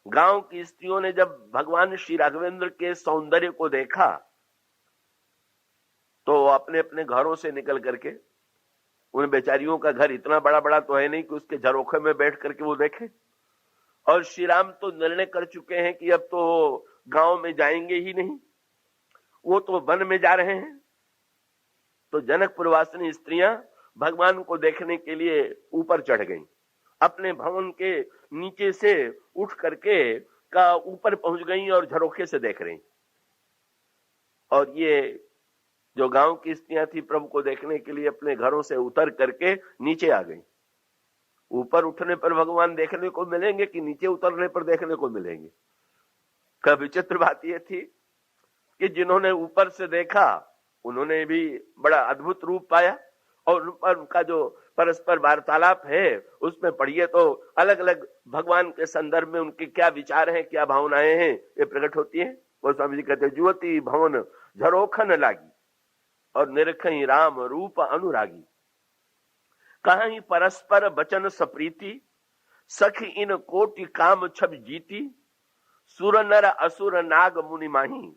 गांव की स्त्रियों ने जब भगवान श्री राघवेंद्र के सौंदर्य को देखा तो अपने अपने घरों से निकल करके, उन बेचारियों का घर इतना बड़ा बड़ा तो है नहीं कि उसके झरोखे में बैठ करके वो देखे, और श्री राम तो निर्णय कर चुके हैं कि अब तो गांव में जाएंगे ही नहीं, वो तो वन में जा रहे हैं। तो जनकपुर वासिनी स्त्रियां भगवान को देखने के लिए ऊपर चढ़ गईं, अपने भवन के नीचे से उठ करके का ऊपर पहुंच गईं और झरोखे से देख रही। और ये जो गांव की स्त्रियां थी प्रभु को देखने के लिए अपने घरों से उतर करके नीचे आ गई। ऊपर उठने पर भगवान देखने को मिलेंगे कि नीचे उतरने पर देखने को मिलेंगे? का विचित्र बात यह थी कि जिन्होंने ऊपर से देखा उन्होंने भी बड़ा अद्भुत रूप पाया, और उनका जो परस्पर वार्तालाप है उसमें पढ़िए तो अलग अलग भगवान के संदर्भ में उनके क्या विचार हैं, क्या भावनाएं हैं, ये प्रकट होती है। वो स्वामी जी कहते जुवती भवन झरोखन लागी और निरखई राम रूप अनुरागी, कहीं परस्पर बचन सप्रीति, सखी इन कोटि काम छब जीती, सुर नर असुर नाग मुनि माही,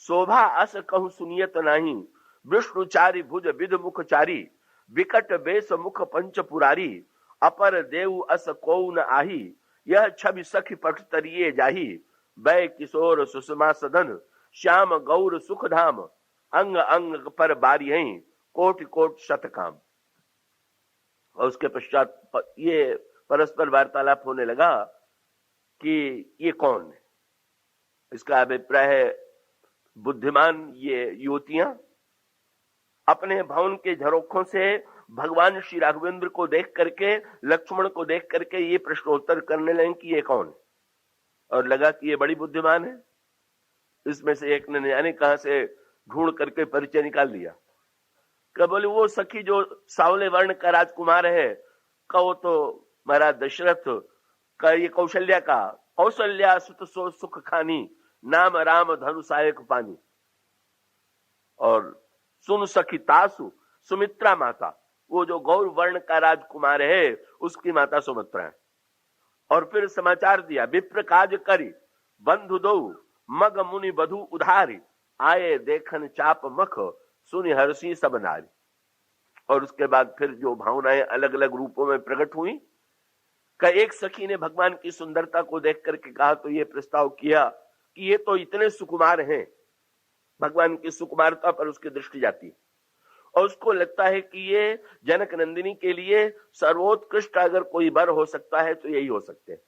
शोभा अस कहु सुनियत नाही, विष्णुचारी भुज विद मुखचारी, विकट बेस मुख पंच पुरारी, अपर देव अस को न आही, यह छवि सखी पट तरिये जाही, बै किशोर सुषमा सदन, श्याम गौर सुख धाम, अंग अंग पर बारी, कोटि कोट शतकाम। और उसके पश्चात ये परस्पर वार्तालाप होने लगा कि ये कौन है। इसका अभिप्राय है बुद्धिमान ये युवतियां अपने भवन के झरोखों से भगवान श्री राघवेंद्र को देख करके, लक्ष्मण को देख करके ये प्रश्नोत्तर करने लगे कि ये कौन है, और लगा कि ये बड़ी बुद्धिमान है। इसमें से एक ने जाने कहां से ढूंढ करके परिचय निकाल दिया। क्या बोले वो सखी जो सावले वर्ण का राजकुमार है, का वो तो महाराज दशरथ का, ये कौशल्या का, कौशल्या सुत सो सुख खानी, नाम राम धनु सायक पानी। और सुन सखी तासु सुमित्रा माता, वो जो गौर वर्ण का राजकुमार है उसकी माता सुमित्रा है। और फिर समाचार दिया, विप्र काज करी बंधु दो, मग मुनि बधु उधारी, आए देखन चाप मख, सुनि हर्षी सब नारी। और उसके बाद फिर जो भावनाएं अलग अलग रूपों में प्रकट हुई, का एक सखी ने भगवान की सुंदरता को देख करके कहा तो ये प्रस्ताव किया कि ये तो इतने सुकुमार हैं, भगवान की सुकुमारता पर उसकी दृष्टि जाती है, और उसको लगता है कि ये जनक नंदिनी के लिए सर्वोत्कृष्ट अगर कोई वर हो सकता है तो यही हो सकते हैं।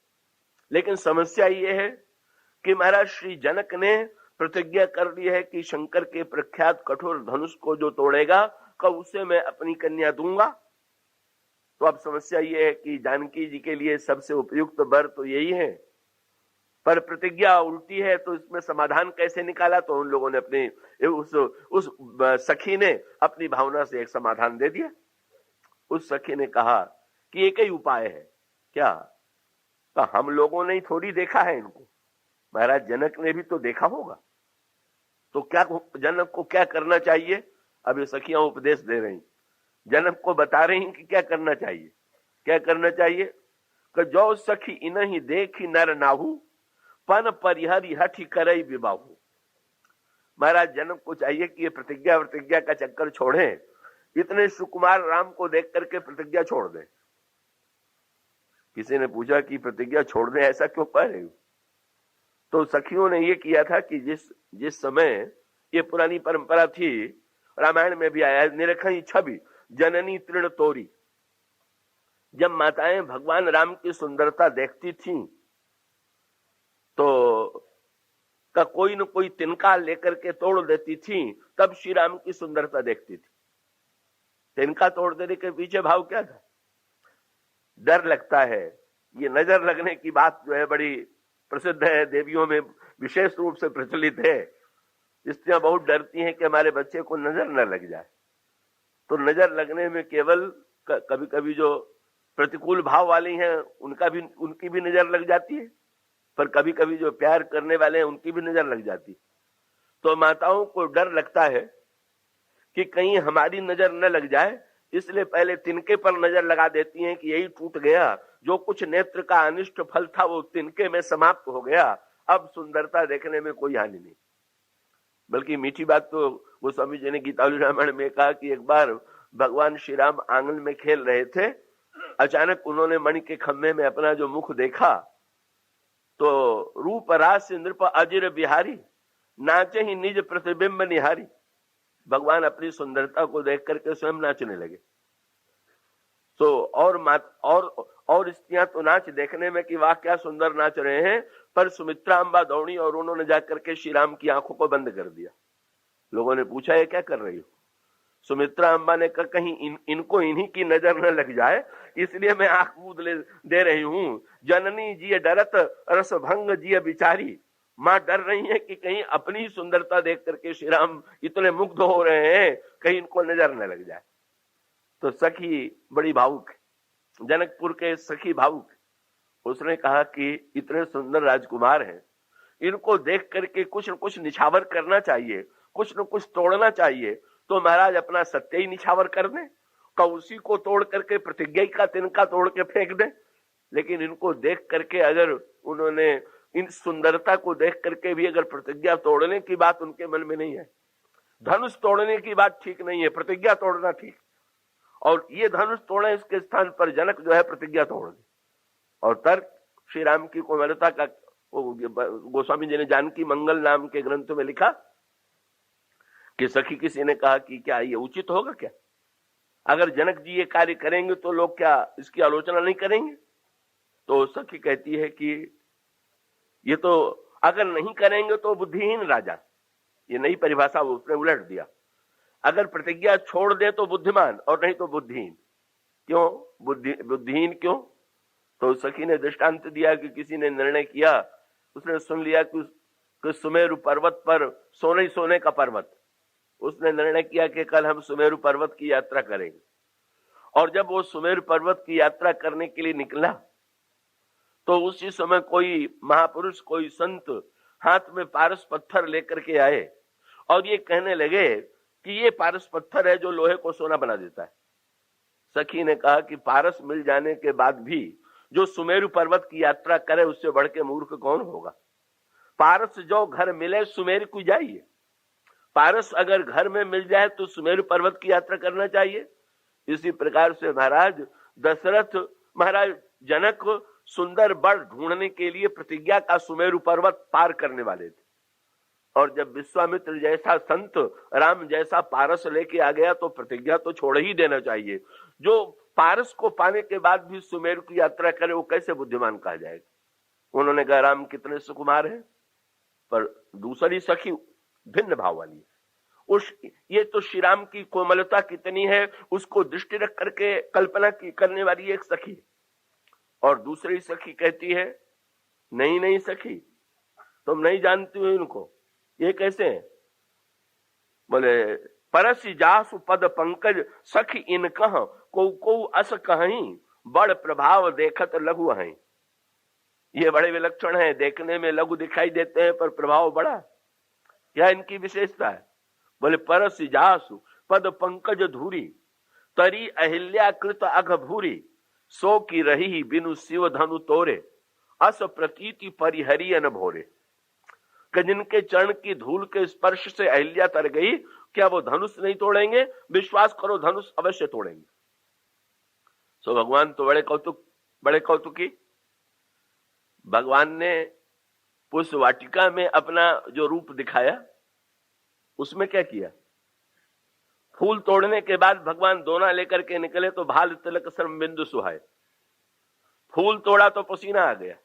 लेकिन समस्या ये है कि महाराज श्री जनक ने प्रतिज्ञा कर ली है कि शंकर के प्रख्यात कठोर धनुष को जो तोड़ेगा कब उसे मैं अपनी कन्या दूंगा। तो अब समस्या ये है कि जानकी जी के लिए सबसे उपयुक्त वर तो यही है, पर प्रतिज्ञा उल्टी है, तो इसमें समाधान कैसे निकाला? तो उन लोगों ने अपने उस सखी ने अपनी भावना से एक समाधान दे दिया। उस सखी ने कहा कि एक ही उपाय है। क्या? तो हम लोगों ने ही थोड़ी देखा है इनको, महाराज जनक ने भी तो देखा होगा। तो क्या जनक को क्या करना चाहिए? अब ये सखियां उपदेश दे रही, जनक को बता रही कि क्या करना चाहिए। क्या करना चाहिए? कि जो सखी इनहि देखी नर नाहू, पन परिहरि हठि करई विबाहू। महाराज जनक को चाहिए कि ये प्रतिज्ञा का चक्कर छोड़ें, इतने सुकुमार राम को देख करके प्रतिज्ञा छोड़ दें। किसी ने पूछा कि प्रतिज्ञा छोड़ दें, ऐसा क्यों कह रहे हो? तो सखियों ने ये किया था कि जिस समय ये पुरानी परंपरा थी, रामायण में भी आया, निरखई छवि जननी तृण तोरी। जब माताएं भगवान राम की सुंदरता देखती थीं तो का कोई न कोई तिनका लेकर के तोड़ देती थी, तब श्री राम की सुंदरता देखती थी। तिनका तोड़ देने के पीछे भाव क्या था? डर लगता है। ये नजर लगने की बात जो है बड़ी प्रसिद्ध है, देवियों में विशेष रूप से प्रचलित है। स्त्रियां बहुत डरती हैं कि हमारे बच्चे को नजर न लग जाए। तो नजर लगने में केवल कभी कभी जो प्रतिकूल भाव वाली हैं उनकी भी नजर लग जाती है, पर कभी कभी जो प्यार करने वाले हैं उनकी भी नजर लग जाती। तो माताओं को डर लगता है कि कहीं हमारी नजर न लग जाए, इसलिए पहले तिनके पर नजर लगा देती हैं कि यही टूट गया, जो कुछ नेत्र का अनिष्ट फल था वो तिनके में समाप्त हो गया, अब सुंदरता देखने में कोई हानि नहीं। बल्कि मीठी बात तो वो स्वामी जी ने गीतावली रामायण में कहा कि एक बार भगवान श्री राम आंगन में खेल रहे थे, अचानक उन्होंने मणि के खम्भे में अपना जो मुख देखा तो रूप रास नृप अजिर बिहारी, नाचे ही निज प्रतिबिंब निहारी। भगवान अपनी सुंदरता को देख करके स्वयं नाचने लगे। तो और स्त्रियां तो नाच देखने में कि वाह क्या सुंदर नाच रहे हैं, पर सुमित्रा अम्बा दौड़ी और उन्होंने जाकर के श्री राम की आंखों को बंद कर दिया। लोगों ने पूछा ये क्या कर रही हो? सुमित्रा अम्बा ने कहा कहीं इनको इन्हीं की नजर न लग जाए, इसलिए मैं आंख मूंद दे रही हूं। जननी जी डरत रस भंग जी बिचारी, मां डर रही है कि कहीं अपनी सुंदरता देख करके श्री राम इतने मुग्ध हो रहे हैं, कहीं इनको नजर न लग जाए। तो सखी बड़ी भावुक, जनकपुर के सखी भावुक, उसने कहा कि इतने सुंदर राजकुमार हैं, इनको देख करके कुछ न कुछ निछावर करना चाहिए, कुछ न कुछ तोड़ना चाहिए। तो महाराज अपना सत्य ही निछावर कर दें, का उसी को तोड़ करके प्रतिज्ञा का तिनका तोड़ के फेंक दें। लेकिन इनको देख करके अगर उन्होंने इन सुंदरता को देख करके भी अगर प्रतिज्ञा तोड़ने की बात उनके मन में नहीं है, धनुष तोड़ने की बात ठीक नहीं है, प्रतिज्ञा तोड़ना ठीक। और ये धनुष तोड़े, इसके स्थान पर जनक जो है प्रतिज्ञा तोड़ दी। और तर्क श्री राम की कोमलता का गोस्वामी जी ने जानकी मंगल नाम के ग्रंथ में लिखा कि सखी किसी ने कहा कि क्या ये उचित होगा क्या? अगर जनक जी ये कार्य करेंगे तो लोग क्या इसकी आलोचना नहीं करेंगे? तो सखी कहती है कि ये तो अगर नहीं करेंगे तो बुद्धिहीन राजा, ये नई परिभाषा उसने उलट दिया। अगर प्रतिज्ञा छोड़ दे तो बुद्धिमान और नहीं तो बुद्धिहीन। क्यों बुद्धिहीन क्यों? तो सखी ने दृष्टांत दिया कि किसी ने निर्णय किया, उसने सुन लिया कि सुमेरु पर्वत पर सोने का पर्वत, उसने निर्णय किया कि कल हम सुमेरु पर्वत की यात्रा करेंगे। और जब वो सुमेरु पर्वत की यात्रा करने के लिए निकला तो उसी समय कोई महापुरुष, कोई संत हाथ में पारस पत्थर लेकर के आए और ये कहने लगे कि ये पारस पत्थर है जो लोहे को सोना बना देता है। सखी ने कहा कि पारस मिल जाने के बाद भी जो सुमेरु पर्वत की यात्रा करे उससे बढ़ के मूर्ख कौन होगा? पारस जो घर मिले सुमेरु को जाइए। पारस अगर घर में मिल जाए तो सुमेरु पर्वत की यात्रा करना चाहिए। इसी प्रकार से महाराज दशरथ, महाराज जनक सुंदर वर ढूंढने के लिए प्रतिज्ञा का सुमेरु पर्वत पार करने वाले थे। और जब विश्वामित्र जैसा संत राम जैसा पारस लेके आ गया तो प्रतिज्ञा तो छोड़ ही देना चाहिए। जो पारस को पाने के बाद भी सुमेरु की यात्रा करे वो कैसे बुद्धिमान कहा जाएगा? उन्होंने कहा राम कितने सुकुमार हैं, पर दूसरी सखी भिन्न भाव वाली है। ये तो श्री राम की कोमलता कितनी है उसको दृष्टि रख करके कल्पना करने वाली एक सखी, और दूसरी सखी कहती है नहीं सखी तुम नहीं जानती हो इनको, ये कैसे हैं? बोले परसी जासु पद पंकज सखी इन कह को अस कहीं, बड़ प्रभाव देखत लघु हैं। ये बड़े विलक्षण हैं, देखने में लघु दिखाई देते हैं पर प्रभाव बड़ा। क्या इनकी विशेषता है? बोले परसी जासु पद पंकज धूरी, तरी अहिल्या कृत अघ भूरी, सो की रही बिनु शिव धनु तोरे, अस प्रतीति परिहरी अन भोरे। कि जिनके चरण की धूल के स्पर्श से अहिल्या तर गई, क्या वो धनुष नहीं तोड़ेंगे? विश्वास करो धनुष अवश्य तोड़ेंगे। सो भगवान तो बड़े कौतुकी। भगवान ने पुष्प वाटिका में अपना जो रूप दिखाया उसमें क्या किया? फूल तोड़ने के बाद भगवान दोना लेकर के निकले तो भाल तिलक श्रम बिंदु सुहाए। फूल तोड़ा तो पसीना आ गया,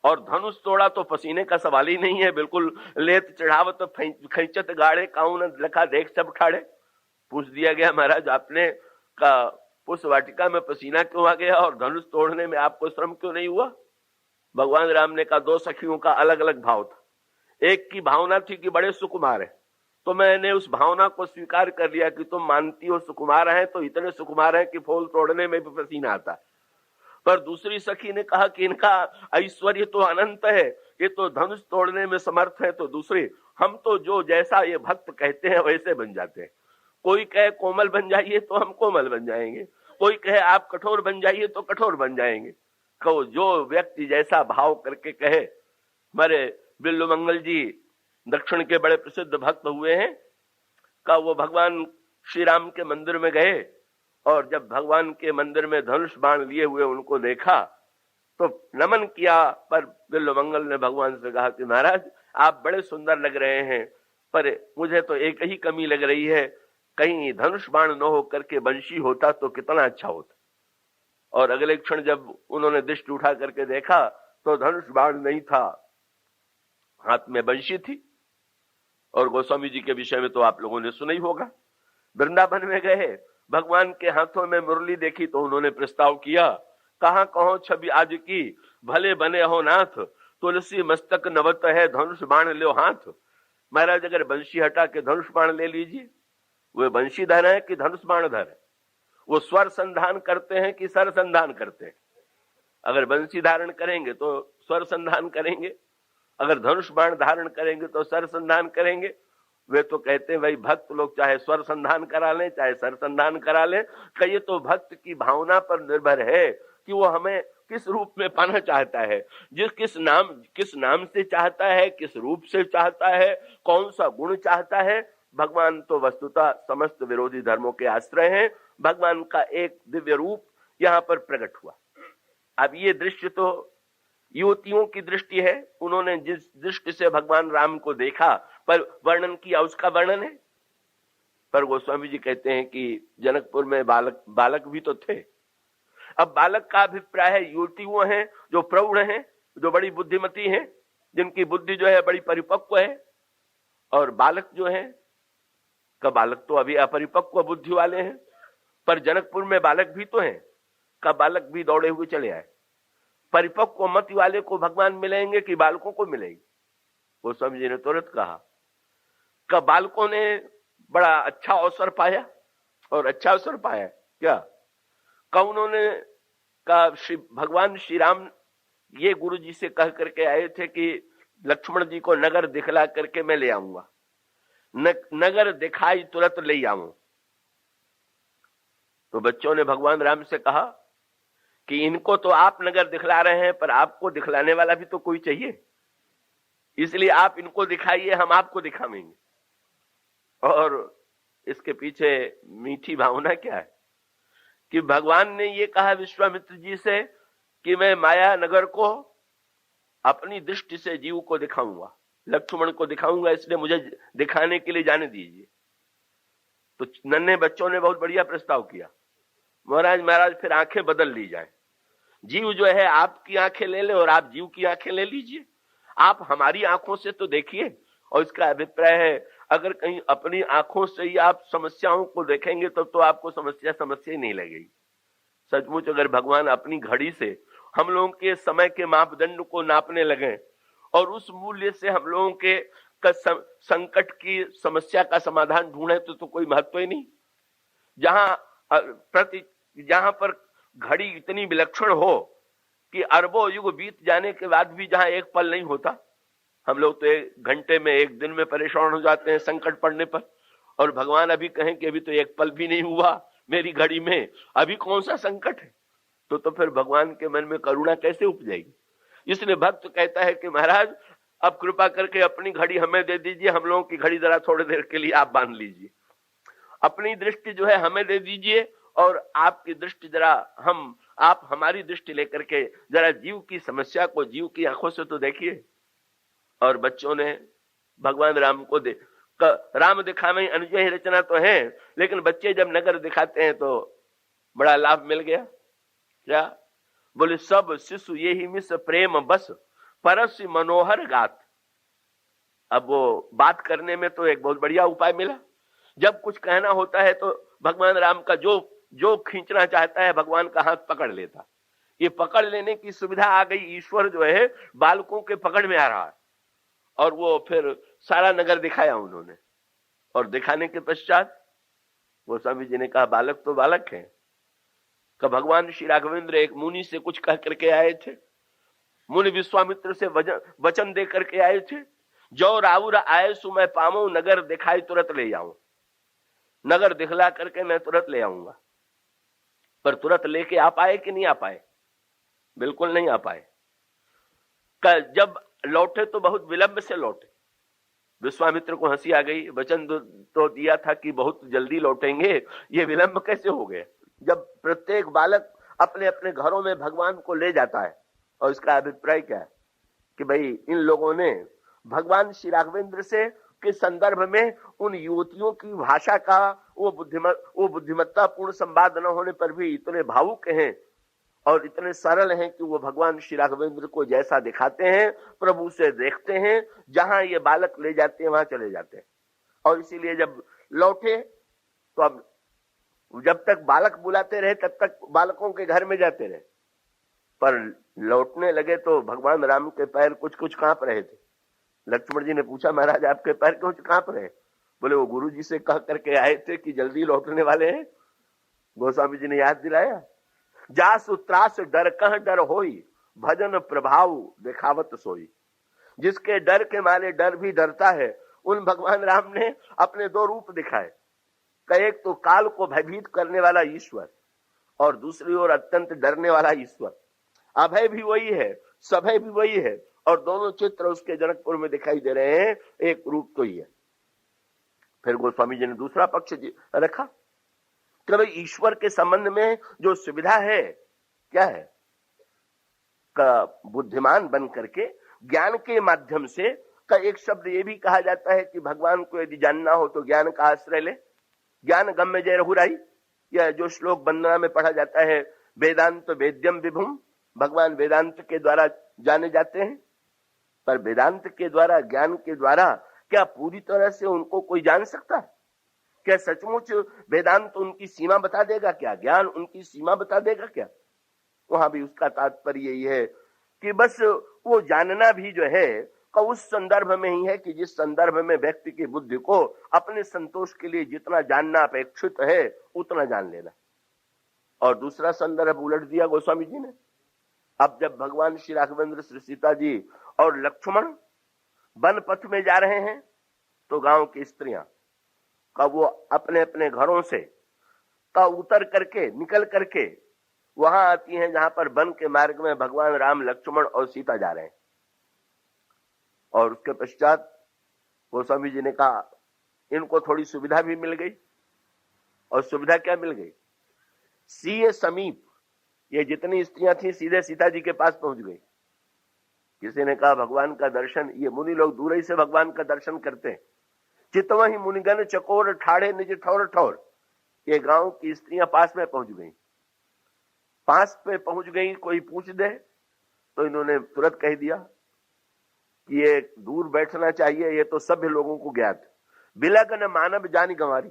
और धनुष तोड़ा तो पसीने का सवाल ही नहीं है। बिल्कुल लेत चढ़ावत खैचत गाड़े काउन लखा देख सब खाड़े। पूछ दिया गया महाराज आपने का पुष्प वाटिका में पसीना क्यों आ गया और धनुष तोड़ने में आपको श्रम क्यों नहीं हुआ? भगवान राम ने कहा दो सखियों का अलग अलग भाव था। एक की भावना थी कि बड़े सुकुमार है, तो मैंने उस भावना को स्वीकार कर लिया कि तुम मानती हो सुकुमार है तो इतने सुकुमार है कि फूल तोड़ने में भी पसीना आता है। पर दूसरी सखी ने कहा कि इनका ऐश्वर्य तो अनंत है, ये तो धनुष तोड़ने में समर्थ है। तो दूसरी हम तो जो जैसा ये भक्त कहते हैं वैसे बन जाते हैं। कोई कहे कोमल बन जाइए तो हम कोमल बन जाएंगे, कोई कहे आप कठोर बन जाइए तो कठोर बन जाएंगे। कहो जो व्यक्ति जैसा भाव करके कहे। हमारे बिल्लू मंगल जी दक्षिण के बड़े प्रसिद्ध भक्त हुए हैं। का वो भगवान श्री राम के मंदिर में गए और जब भगवान के मंदिर में धनुष बाण लिए हुए उनको देखा तो नमन किया, पर बिल्लू मंगल ने भगवान से कहा कि महाराज आप बड़े सुंदर लग रहे हैं, पर मुझे तो एक ही कमी लग रही है, कहीं धनुष बाण न हो करके बंशी होता तो कितना अच्छा होता। और अगले क्षण जब उन्होंने दृष्टि उठा करके देखा तो धनुष बाण नहीं था, हाथ में बंशी थी। और गोस्वामी जी के विषय में तो आप लोगों ने सुना ही होगा। वृंदावन में गए, भगवान के हाथों में मुरली देखी तो उन्होंने प्रस्ताव किया, कहां कहो छवि आज की, भले बने हो नाथ, तुलसी मस्तक नवत है, धनुष बाण लो हाथ। महाराज अगर बंशी हटा के धनुष बाण ले लीजिए, वे बंशीधर है कि धनुष बाणधर है? वो स्वर संधान करते हैं कि सर संधान करते हैं? अगर बंशी धारण करेंगे तो स्वर संधान करेंगे, अगर धनुष बाण धारण करेंगे तो सर संधान करेंगे। वे तो कहते हैं भाई भक्त लोग चाहे स्वर संधान करा लें चाहे सर संधान करा लें, कहिए तो भक्त की भावना पर निर्भर है कि वो हमें किस रूप में पाना चाहता है, किस नाम से चाहता है, किस रूप से चाहता है, कौन सा गुण चाहता है। भगवान तो वस्तुतः समस्त विरोधी धर्मों के आश्रय हैं। भगवान का एक दिव्य रूप यहाँ पर प्रकट हुआ। अब ये दृश्य तो युवतियों की दृष्टि है, उन्होंने जिस दृष्टि से भगवान राम को देखा पर वर्णन किया उसका वर्णन है। पर गोस्वामी जी कहते हैं कि जनकपुर में बालक भी तो थे। अब बालक का अभिप्राय है युवती वो हैं जो प्रौढ़ हैं, जो बड़ी बुद्धिमती हैं, जिनकी बुद्धि जो है बड़ी परिपक्व है। और बालक जो है का बालक तो अभी अपरिपक्व बुद्धि वाले हैं। पर जनकपुर में बालक भी तो हैं, का बालक भी दौड़े हुए चले आए। परिपक्व मति वाले को भगवान मिलेंगे कि बालकों को मिलेंगे? गोस्वामी जी ने तुरंत कहा का बालकों ने बड़ा अच्छा अवसर पाया। और अच्छा अवसर पाया क्या? का उन्होंने का भगवान श्री राम ये गुरु जी से कह करके आए थे कि लक्ष्मण जी को नगर दिखला करके मैं ले आऊंगा, नगर दिखाई तुरंत ले आऊं। तो बच्चों ने भगवान राम से कहा कि इनको तो आप नगर दिखला रहे हैं, पर आपको दिखलाने वाला भी तो कोई चाहिए, इसलिए आप इनको दिखाइए, हम आपको दिखावेंगे। और इसके पीछे मीठी भावना क्या है कि भगवान ने ये कहा विश्वामित्र जी से कि मैं माया नगर को अपनी दृष्टि से जीव को दिखाऊंगा, लक्ष्मण को दिखाऊंगा, इसलिए मुझे दिखाने के लिए जाने दीजिए। तो नन्हे बच्चों ने बहुत बढ़िया प्रस्ताव किया, महाराज फिर आंखें बदल ली जाए, जीव जो है आपकी आंखें ले ले और आप जीव की आंखें ले लीजिए, आप हमारी आंखों से तो देखिए। और इसका अभिप्राय है अगर कहीं अपनी आंखों से ही आप समस्याओं को देखेंगे तो आपको समस्या ही नहीं लगेगी। सचमुच अगर भगवान अपनी घड़ी से हम लोगों के समय के मापदंड को नापने लगे और उस मूल्य से हम लोगों के संकट की समस्या का समाधान ढूंढे तो कोई महत्व ही नहीं। जहां पर घड़ी इतनी विलक्षण हो कि अरबों युग बीत जाने के बाद भी जहां एक पल नहीं होता, हम लोग तो एक घंटे में एक दिन में परेशान हो जाते हैं संकट पड़ने पर, और भगवान अभी कहें कि अभी तो एक पल भी नहीं हुआ मेरी घड़ी में, अभी कौन सा संकट है? तो फिर भगवान के मन में करुणा कैसे उपजेगी? इसलिए भक्त कहता है कि महाराज अब कृपा करके अपनी घड़ी हमें दे दीजिए, हम लोगों की घड़ी जरा थोड़ी देर के लिए आप बांध लीजिए, अपनी दृष्टि जो है हमें दे दीजिए और आपकी दृष्टि जरा आप हमारी दृष्टि लेकर के जरा जीव की समस्या को जीव की आंखों से तो देखिए। और बच्चों ने भगवान राम को राम दिखावे अनुजय रचना तो है, लेकिन बच्चे जब नगर दिखाते हैं तो बड़ा लाभ मिल गया। क्या बोले? सब शिशु ये ही मिस प्रेम बस परस मनोहर गात। अब वो बात करने में तो एक बहुत बढ़िया उपाय मिला। जब कुछ कहना होता है तो भगवान राम का जो खींचना चाहता है भगवान का हाथ पकड़ लेता। ये पकड़ लेने की सुविधा आ गई। ईश्वर जो है बालकों के पकड़ में आ रहा है और वो फिर सारा नगर दिखाया उन्होंने। और दिखाने के पश्चात गोस्वामी जी ने कहा बालक तो बालक है। का भगवान श्री राघवेंद्र एक मुनि से कुछ कह करके आए थे, मुनि विश्वामित्र से वचन दे करके आए थे, जो राउर आए सु मैं पामो नगर दिखाई तुरंत ले जाऊं। नगर दिखला करके मैं तुरंत ले आऊंगा। पर तुरंत लेके आ पाए कि नहीं आ पाए? बिल्कुल नहीं आ पाए। जब लौटे तो बहुत विलंब से लौटे। विश्वामित्र को हंसी आ गई, वचन तो दिया था कि बहुत जल्दी लौटेंगे, ये विलंब कैसे हो गए? जब प्रत्येक बालक अपने अपने घरों में भगवान को ले जाता है, और इसका अभिप्राय क्या है कि भाई इन लोगों ने भगवान श्री राघवेंद्र से के संदर्भ में उन युवतियों की भाषा का वो बुद्धिमत्तापूर्ण संवाद न होने पर भी इतने भावुक हैं और इतने सरल हैं कि वो भगवान श्री राघवेंद्र को जैसा दिखाते हैं, प्रभु से देखते हैं, जहां ये बालक ले जाते हैं वहां चले जाते हैं। और इसीलिए जब लौटे तो अब जब तक बालक बुलाते रहे तब तक बालकों के घर में जाते रहे, पर लौटने लगे तो भगवान राम के पैर कुछ कुछ कांप रहे थे। लक्ष्मण जी ने पूछा, महाराज आपके पैर क्यों कांप रहे? बोले वो गुरु जी से कह करके आए थे कि जल्दी लौटने वाले हैं। गोस्वामी जी ने याद दिलाया, जासु त्रास डर कह डर होई, भजन प्रभाव दिखावत सोई। जिसके डर के मारे डर भी डरता है, उन भगवान राम ने अपने दो रूप दिखाए। एक तो काल को भयभीत करने वाला ईश्वर, और दूसरी ओर अत्यंत डरने वाला ईश्वर। अभय भी वही है, सभय भी वही है, और दोनों चित्र उसके जनकपुर में दिखाई दे रहे हैं, एक रूप तो ही है। फिर गोस्वामी जी ने दूसरा पक्ष रखा कि भाई ईश्वर के संबंध में जो सुविधा है क्या है, का बुद्धिमान बन करके ज्ञान के माध्यम से, का एक शब्द ये भी कहा जाता है कि भगवान को यदि जानना हो तो ज्ञान का आश्रय ले। ज्ञान गम्य जय रघुराई, यह जो श्लोक वंदना में पढ़ा जाता है, वेदांत वेद्यम विभुम, भगवान वेदांत के द्वारा जाने जाते हैं। पर वेदांत के द्वारा, ज्ञान के द्वारा क्या पूरी तरह से उनको कोई जान सकता है? क्या सचमुच वेदांत उनकी सीमा बता देगा क्या? ज्ञान उनकी सीमा बता देगा क्या? वहां भी उसका तात्पर्य यही है कि बस वो जानना भी जो है का उस संदर्भ में ही है कि जिस संदर्भ में व्यक्ति की बुद्धि को अपने संतोष के लिए जितना जानना अपेक्षित है उतना जान लेना। और दूसरा संदर्भ उलट दिया गोस्वामी जी ने। अब जब भगवान श्री राघवेंद्र, श्री सीता जी और लक्ष्मण वन पथ में जा रहे हैं तो गांव की स्त्रियां का वो अपने अपने घरों से का उतर करके, निकल करके वहां आती हैं जहां पर वन के मार्ग में भगवान राम, लक्ष्मण और सीता जा रहे हैं। और उसके पश्चात गोस्वामी जी ने कहा इनको थोड़ी सुविधा भी मिल गई। और सुविधा क्या मिल गई? सीए समीप ये जितनी स्त्रियां थी सीधे सीता जी के पास पहुंच गई। किसी ने कहा भगवान का दर्शन, ये मुनि लोग दूर ही से भगवान का दर्शन करते हैं। चितवा ही मुनिगण चकोर ठाड़े निज ठौर ठौर, ये गांव की स्त्रियां पास में पहुंच गई। पास पे पहुंच गई, कोई पूछ दे तो इन्होंने तुरंत कह दिया कि ये दूर बैठना चाहिए, ये तो सभ्य लोगों को ज्ञात। बिलगन मानव जानी गंवारी,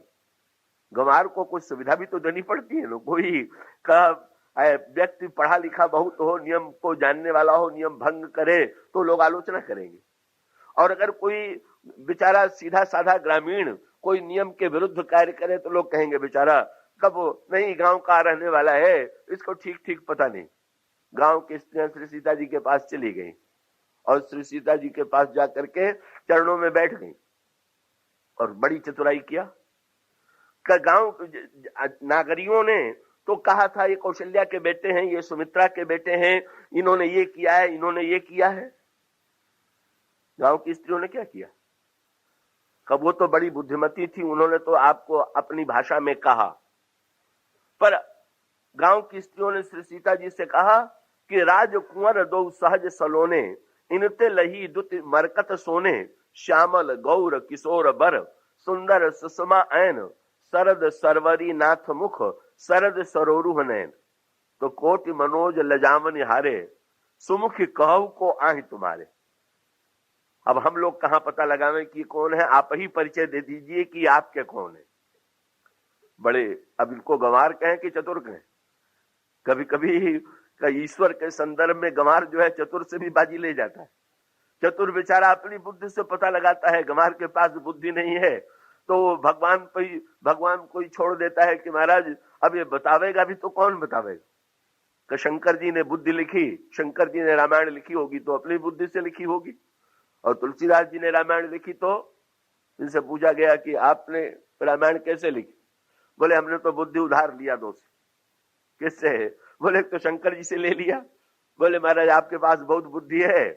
गंवार को कुछ सुविधा भी तो देनी पड़ती है। कोई का व्यक्ति पढ़ा लिखा बहुत हो, नियम को जानने वाला हो, नियम भंग करे तो लोग आलोचना करेंगे। और अगर कोई बेचारा सीधा साधा ग्रामीण कोई नियम के विरुद्ध कार्य करे तो लोग कहेंगे बेचारा कब नहीं गांव का रहने वाला है, इसको ठीक ठीक पता नहीं। गांव की स्त्रियां श्री सीता जी के पास चली गई और श्री सीता जी के पास जाकर के चरणों में बैठ गई और बड़ी चतुराई किया। गांव नागरियों ने तो कहा था ये कौशल्या के बेटे हैं, ये सुमित्रा के बेटे हैं, इन्होंने ये किया है, इन्होंने ये किया है। गांव की स्त्रियों ने क्या किया? कब वो तो बड़ी बुद्धिमती थी, उन्होंने तो आपको अपनी भाषा में कहा। पर गांव की स्त्रियों ने श्री सीता जी से कहा कि राजकुंवर दो सहज सलोने, इनते लही दुत मरकत सोने, श्यामल गौर किशोर बर, सुंदर सुषमा ऐन, सरद सरवरी नाथ मुख, सरद सरोरुह नैन, तो कोटि मनोज लजामन हारे, सुमुखी कहु को आहि तुम्हारे। अब हम लोग कहां पता लगावें कि कौन है? आप ही परिचय दे दीजिए कि आपके कौन है। बड़े अब इनको गंवार कहें कि चतुर कहें? कभी कभी ईश्वर के संदर्भ में गंवार जो है चतुर से भी बाजी ले जाता है। चतुर बेचारा अपनी बुद्धि से पता लगाता है, गंवार के पास बुद्धि नहीं है तो भगवान को ही छोड़ देता है कि महाराज अब ये बतावेगा भी तो कौन बतावेगा? कि शंकर जी ने बुद्धि लिखी, शंकर जी ने रामायण लिखी होगी तो अपनी बुद्धि से लिखी होगी, और तुलसीदास जी ने रामायण लिखी तो इनसे पूछा गया कि आपने रामायण कैसे लिखी? बोले हमने तो बुद्धि उधार लिया दो से। किससे? बोले तो शंकर जी से ले लिया। बोले महाराज आपके पास बहुत बुद्धि है,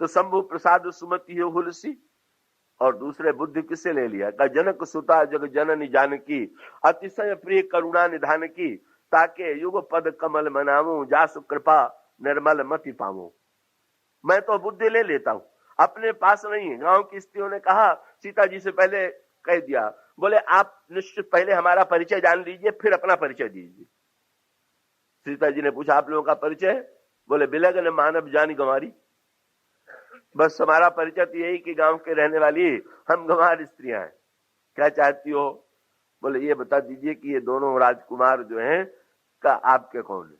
तो शंभु प्रसाद सुमति हो हुलसी। और दूसरे बुद्धि किससे ले लिया? का जनक सुता जग जननी जानकी, अतिशय प्रिय करुणा निधान की, ताके युग पद कमल मनाऊं, जासु कृपा निर्मल मति पाऊं। मैं तो बुद्धि ले लेता हूं, अपने पास नहीं है। गांव की स्त्रियों ने कहा, सीता जी से पहले कह दिया, बोले आप निश्चित पहले हमारा परिचय जान लीजिए, फिर अपना परिचय दीजिए। सीता जी ने पूछा आप लोगों का परिचय? बोले बिलगन मानव जानी गंवारी। बस हमारा परिचय तो यही कि गांव के रहने वाली हम गंवार स्त्रियां हैं। क्या चाहती हो? बोले ये बता दीजिए कि ये दोनों राजकुमार जो हैं का आपके कौन है?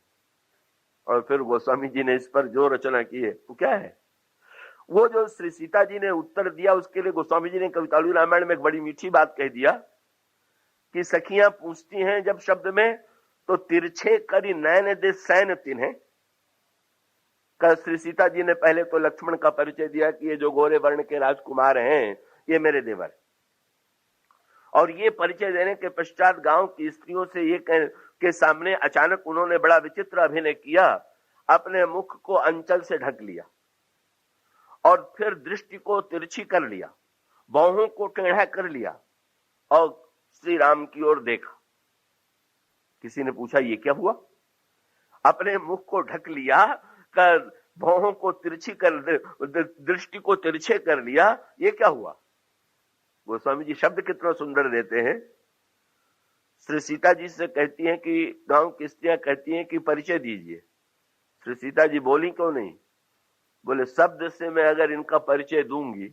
और फिर गोस्वामी जी ने इस पर जो रचना की है वो क्या है? वो जो श्री सीता जी ने उत्तर दिया, उसके लिए गोस्वामी जी ने कवितालु रामायण में एक बड़ी मीठी बात कह दिया कि सखियां पूछती हैं जब शब्द में, तो तिरछे करी नैन दे सैन तिन्हें। का श्री सीता जी ने पहले तो लक्ष्मण का परिचय दिया कि ये जो गोरे वर्ण के राजकुमार हैं ये मेरे देवर। और ये परिचय देने के पश्चात गांव की स्त्रियों से ये के सामने अचानक उन्होंने बड़ा विचित्र अभिनय किया। अपने मुख को अंचल से ढक लिया और फिर दृष्टि को तिरछी कर लिया, बाहों को टेढ़ा कर लिया और श्री राम की ओर देखा। किसी ने पूछा ये क्या हुआ? अपने मुख को ढक लिया, कर बाहों को तिरछी कर, दृष्टि को तिरछे कर लिया, ये क्या हुआ? गोस्वामी जी शब्द कितना सुंदर देते हैं। श्री सीता जी से कहती हैं कि गांव की स्त्रियां कहती हैं कि परिचय दीजिए। श्री सीता जी बोली क्यों नहीं? बोले शब्द से मैं अगर इनका परिचय दूंगी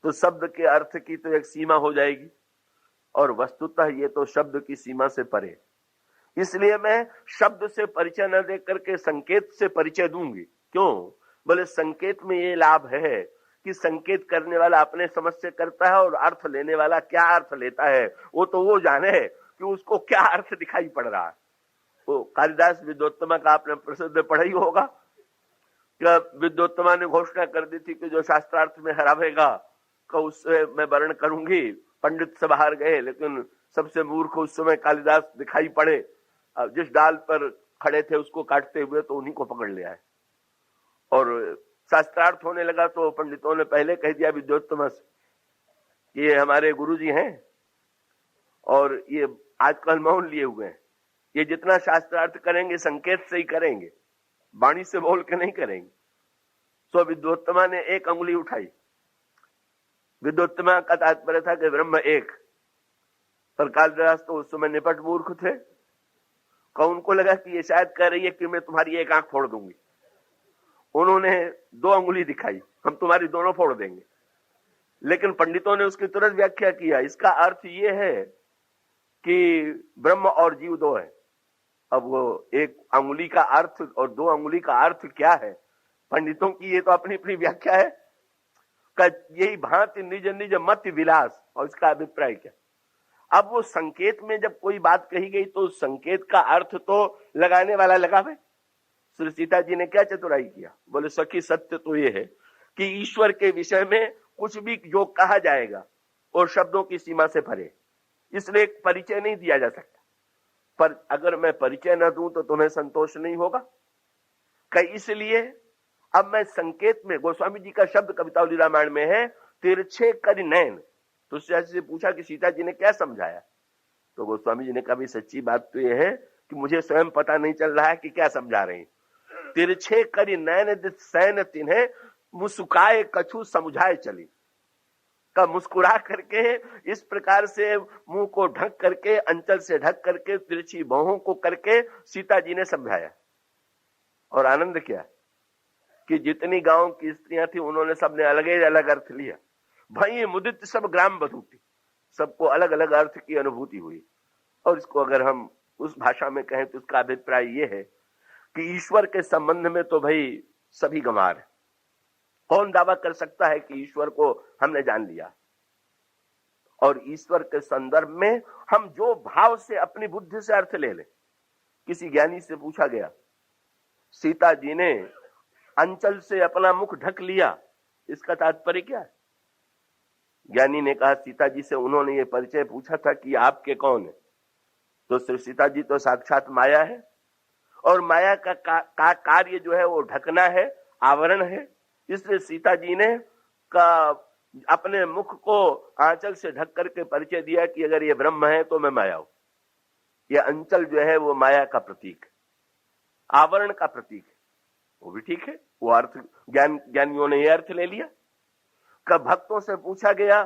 तो शब्द के अर्थ की तो एक सीमा हो जाएगी, और वस्तुतः ये तो शब्द की सीमा से परे। इसलिए मैं शब्द से परिचय न दे करके संकेत से परिचय दूंगी। क्यों? बोले संकेत में ये लाभ है कि संकेत करने वाला अपने समझ से करता है और अर्थ लेने वाला क्या अर्थ लेता है वो तो वो जाने कि उसको क्या अर्थ दिखाई पड़ रहा है। वो कालिदास विद्योत्तमा का आपने प्रसिद्ध पढ़ा ही होगा। क्या विद्योत्तमा ने घोषणा कर दी थी कि जो शास्त्रार्थ में हरावेगा का उससे मैं वर्ण करूंगी। पंडित सब हार गए, लेकिन सबसे मूर्ख उस समय कालिदास दिखाई पड़े। जिस डाल पर खड़े थे उसको काटते हुए तो उन्हीं को पकड़ लिया है। और शास्त्रार्थ होने लगा तो पंडितों ने पहले कह दिया विद्योत्तमा से, ये हमारे गुरुजी हैं और ये आजकल मौन लिए हुए हैं, ये जितना शास्त्रार्थ करेंगे संकेत से ही करेंगे, वाणी से बोल के नहीं करेंगे। तो विद्योत्तमा ने एक अंगुली उठाई। विद्योत्तमा का तात्पर्य था कि ब्रह्म एक, पर कालिदास तो उस समय निपट मूर्ख थे। उनको लगा कि ये शायद कह रही है कि मैं तुम्हारी एक आंख फोड़ दूंगी। उन्होंने दो अंगुली दिखाई, हम तुम्हारी दोनों फोड़ देंगे। लेकिन पंडितों ने उसकी तुरंत व्याख्या किया, इसका अर्थ ये है कि ब्रह्म और जीव दो है। अब वो एक अंगुली का अर्थ और दो अंगुली का अर्थ क्या है, पंडितों की ये तो अपनी अपनी व्याख्या है। यही भांति निज निज मत विलास, और इसका अभिप्राय क्या? अब वो संकेत में जब कोई बात कही गई तो संकेत का अर्थ तो लगाने वाला लगावे। श्री सीता जी ने क्या चतुराई किया? बोले सखी सत्य तो ये है कि ईश्वर के विषय में कुछ भी जो कहा जाएगा और शब्दों की सीमा से परे, इसलिए एक परिचय नहीं दिया जा सकता। पर अगर मैं परिचय न दूं तो तुम्हें संतोष नहीं होगा। इसलिए अब मैं संकेत में, गोस्वामी जी का शब्द कवितावली रामायण में है, तिरछे कर नैन। तो से पूछा कि सीता जी ने क्या समझाया? तो गोस्वामी जी ने कहा सच्ची बात तो यह है कि मुझे स्वयं पता नहीं चल रहा है कि क्या समझा रहे हैं। तिरछे करी नैन सैन तिन्हें, मुस्काए कछु समझाए चली। का मुस्कुरा करके इस प्रकार से मुंह को ढक करके, अंचल से ढक करके, तिरछी बाहों को करके सीता जी ने समझाया। और आनंद क्या कि जितनी गांव की स्त्रियां थी उन्होंने सबने अलग अलग अर्थ लिया। भाई मुदित सब ग्राम बधूटी, सबको अलग अलग अर्थ की अनुभूति हुई। और इसको अगर हम उस भाषा में कहें तो उसका अभिप्राय ये है कि ईश्वर के संबंध में तो भाई सभी गंवार है। कौन दावा कर सकता है कि ईश्वर को हमने जान लिया? और ईश्वर के संदर्भ में हम जो भाव से अपनी बुद्धि से अर्थ ले लें। किसी ज्ञानी से पूछा गया, सीता जी ने अंचल से अपना मुख ढक लिया, इसका तात्पर्य क्या है? ज्ञानी ने कहा सीता जी से उन्होंने ये परिचय पूछा था कि आपके कौन है। तो श्री सीता जी तो साक्षात माया है, और माया का कार्य जो है वो ढकना है, आवरण है। इसलिए सीता जी ने का अपने मुख को आंचल से ढक करके परिचय दिया कि अगर ये ब्रह्म है तो मैं माया हूं। ये अंचल जो है वो माया का प्रतीक है, आवरण का प्रतीक है। वो भी ठीक है, वो अर्थ ज्ञानियों ने ये अर्थ ले लिया। कब भक्तों से पूछा गया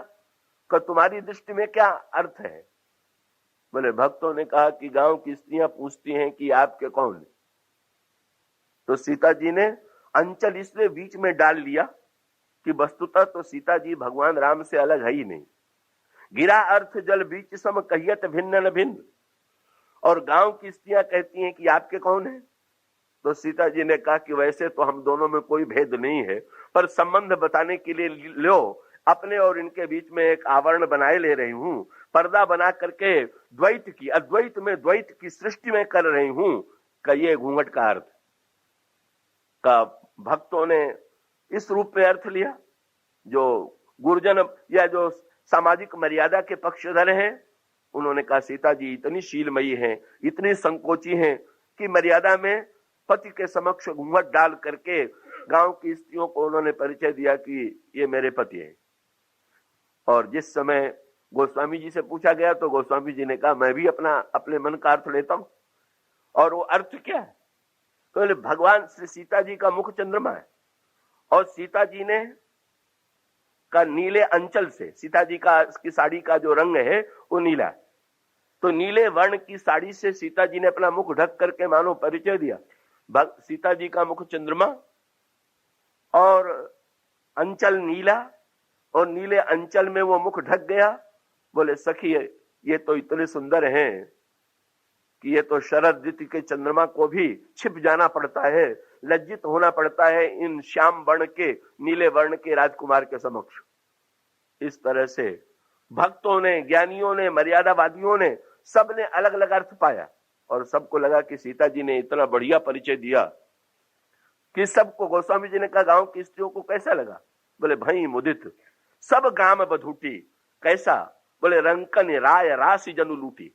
कि तुम्हारी दृष्टि में क्या अर्थ है? बोले भक्तों ने कहा कि गांव की स्त्रियां पूछती हैं कि आपके कौन है। तो सीता जी ने अंचल इसलिए बीच में डाल लिया कि वस्तुतः तो सीता जी भगवान राम से अलग है ही नहीं। गिरा अर्थ जल बीच सम कहियत भिन्न न भिन्न। और गांव की स्त्रियां कहती हैं कि आपके कौन है? तो सीता जी ने कहा कि वैसे तो हम दोनों में कोई भेद नहीं है, पर संबंध बताने के लिए लो, अपने और इनके बीच में एक आवरण बनाए ले रही हूं, पर्दा बना करके द्वैत की, अद्वैत में द्वैत की सृष्टि में कर रही हूं का ये घूंघट का अर्थ का भक्तों ने इस रूप में अर्थ लिया। जो गुरुजन या जो सामाजिक मर्यादा के पक्षधर हैं, उन्होंने कहा सीता जी इतनी शीलमयी हैं, इतनी संकोची हैं कि मर्यादा में पति के समक्ष घूंघट डाल करके गांव की स्त्रियों को उन्होंने परिचय दिया कि ये मेरे पति हैं। और जिस समय गोस्वामी जी से पूछा गया तो गोस्वामी जी ने कहा मैं भी अपने मन का अर्थ लेता हूं। और वो अर्थ क्या है? तो भगवान श्री सीता जी का मुख चंद्रमा है, और सीता जी ने का नीले अंचल से, सीता जी की साड़ी का जो रंग है वो नीला है, तो नीले वर्ण की साड़ी से सीता जी ने अपना मुख ढक करके मानो परिचय दिया। सीता जी का मुख चंद्रमा और अंचल नीला, और नीले अंचल में वो मुख ढक गया। बोले सखी ये तो इतने सुंदर हैं कि ये तो शरद ऋतु के चंद्रमा को भी छिप जाना पड़ता है, लज्जित होना पड़ता है इन श्याम वर्ण के, नीले वर्ण के राजकुमार के समक्ष। इस तरह से भक्तों ने, ज्ञानियों ने, मर्यादावादियों ने, सबने अलग अलग अर्थ पाया, और सबको लगा कि सीता जी ने इतना बढ़िया परिचय दिया कि सबको। गोस्वामी जी ने कहा गांव की स्त्रियों को कैसा लगा? बोले भई मुदित सब गाम बधूटी। कैसा? बोले रंकन राय राशि जनु लूटी।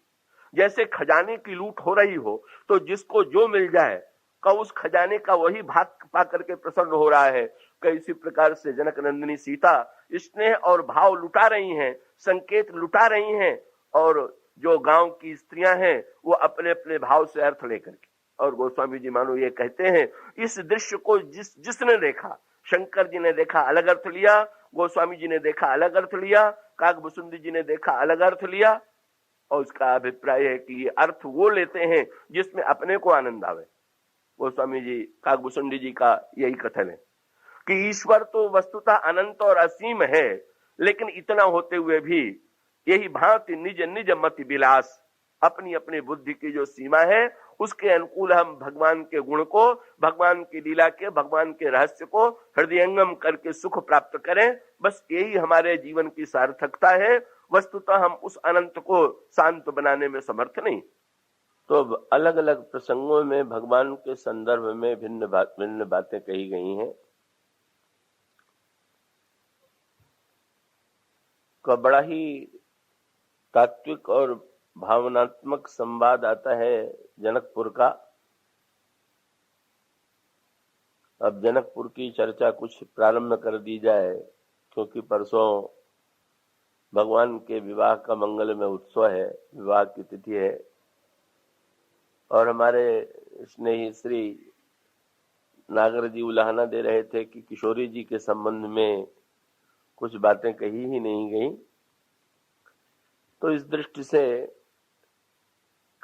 जैसे खजाने की लूट हो रही हो तो जिसको जो मिल जाए का उस खजाने का वही भाग पा करके प्रसन्न हो रहा है, इसी प्रकार से जनक नंदिनी सीता स्नेह और भाव लुटा रही हैं, संकेत लुटा रही हैं, और जो गांव की स्त्रियां हैं वो अपने अपने भाव से अर्थ लेकर के। और गोस्वामी जी मानो ये कहते हैं इस दृश्य को जिसने देखा, शंकर जी ने देखा अलग अर्थ लिया, गोस्वामी जी ने देखा अलग अर्थ लिया, काकभूषुंडी जी ने देखा अलग अर्थ लिया, और उसका अभिप्राय है कि ये अर्थ वो लेते हैं जिसमें अपने को आनंद आवे। गोस्वामी जी, काकभूषुंडी जी का यही कथन है कि ईश्वर तो वस्तुतः अनंत और असीम है, लेकिन इतना होते हुए भी यही भांति निज निज मति विलास, अपनी अपनी बुद्धि की जो सीमा है उसके अनुकूल हम भगवान के गुण को, भगवान की लीला के, भगवान के रहस्य को हृदयंगम करके सुख प्राप्त करें। बस यही हमारे जीवन की सार्थकता है। वस्तुतः हम उस अनंत को शांत बनाने में समर्थ नहीं। तो अलग अलग प्रसंगों में भगवान के संदर्भ में भिन्न बातें कही गई हैं। का बड़ा ही तात्विक और भावनात्मक संवाद आता है जनकपुर का। अब जनकपुर की चर्चा कुछ प्रारंभ कर दी जाए, क्योंकि परसों भगवान के विवाह का मंगलमय उत्सव है, विवाह की तिथि है, और हमारे स्नेही श्री नागर जी उलाहना दे रहे थे कि किशोरी जी के संबंध में कुछ बातें कही ही नहीं गई। तो इस दृष्टि से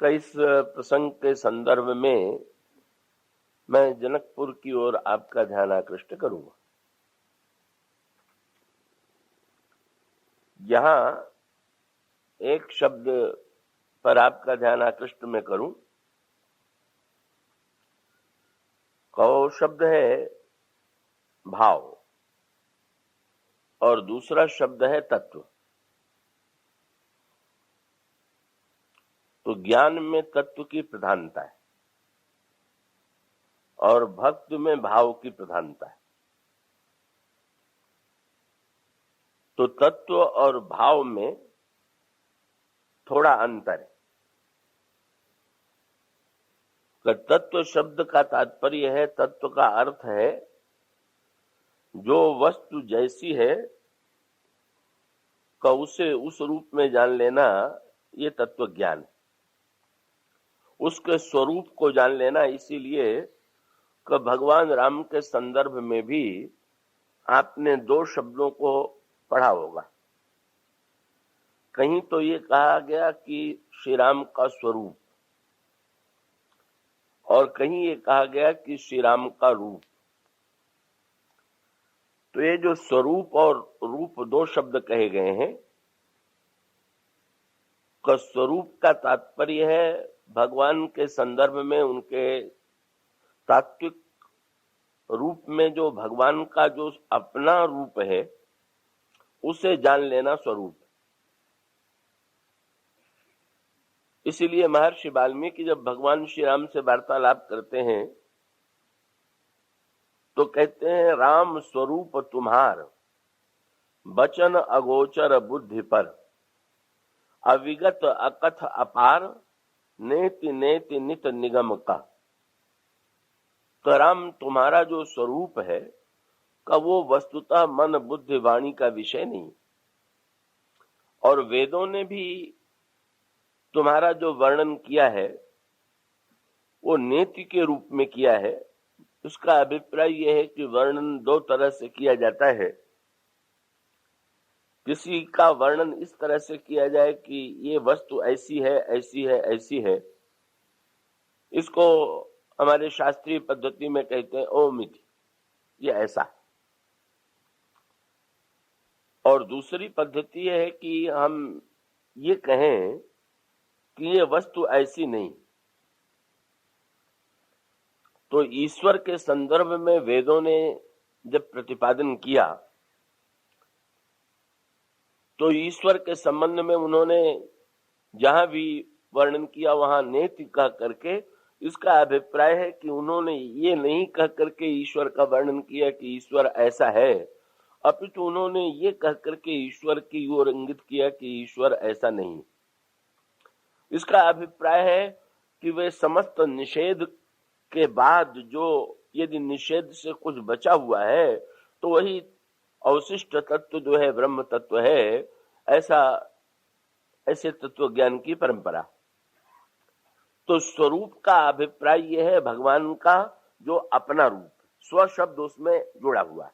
इस प्रसंग के संदर्भ में मैं जनकपुर की ओर आपका ध्यान आकृष्ट करूंगा। यहां एक शब्द पर आपका ध्यान आकृष्ट में करूं, वो शब्द है भाव, और दूसरा शब्द है तत्व। तो ज्ञान में तत्व की प्रधानता है और भक्त में भाव की प्रधानता है। तो तत्व और भाव में थोड़ा अंतर है। तत्व शब्द का तात्पर्य है, तत्व का अर्थ है जो वस्तु जैसी है का उसे उस रूप में जान लेना, ये तत्व ज्ञान है। उसके स्वरूप को जान लेना। इसीलिए कि भगवान राम के संदर्भ में भी आपने दो शब्दों को पढ़ा होगा। कहीं तो ये कहा गया कि श्री राम का स्वरूप, और कहीं ये कहा गया कि श्री राम का रूप। तो ये जो स्वरूप और रूप दो शब्द कहे गए हैं, का स्वरूप का तात्पर्य है भगवान के संदर्भ में उनके तात्विक रूप में जो भगवान का जो अपना रूप है उसे जान लेना स्वरूप। इसीलिए महर्षि वाल्मीकि जब भगवान श्री राम से वार्तालाप करते हैं तो कहते हैं, राम स्वरूप तुम्हार बचन अगोचर बुद्धि पर, अविगत अकथ अपार, नेति नेति नित निगम का। तो राम तुम्हारा जो स्वरूप है का वो वस्तुतः मन बुद्धि वाणी का विषय नहीं, और वेदों ने भी तुम्हारा जो वर्णन किया है वो नेति के रूप में किया है। उसका अभिप्राय यह है कि वर्णन दो तरह से किया जाता है। किसी का वर्णन इस तरह से किया जाए कि ये वस्तु ऐसी है, ऐसी है, ऐसी है। इसको हमारे शास्त्रीय पद्धति में कहते हैं ओमिति, ये ऐसा। और दूसरी पद्धति है कि हम ये कहें कि ये वस्तु ऐसी नहीं। तो ईश्वर के संदर्भ में वेदों ने जब प्रतिपादन किया तो ईश्वर के संबंध में उन्होंने जहां भी वर्णन किया वहां नेति कह करके, इसका अभिप्राय है कि उन्होंने ये नहीं कह करके ईश्वर का वर्णन किया कि ईश्वर ऐसा है, अपितु उन्होंने ये कह करके ईश्वर की ओर इंगित किया कि ईश्वर ऐसा नहीं। इसका अभिप्राय है कि वे समस्त निषेध के बाद जो यदि निषेध से कुछ बचा हुआ है तो वही अवशिष्ट तत्व जो है ब्रह्म तत्व है, ऐसे तत्व ज्ञान की परंपरा। तो स्वरूप का अभिप्राय यह है भगवान का जो अपना रूप, स्व शब्द उसमें जुड़ा हुआ है।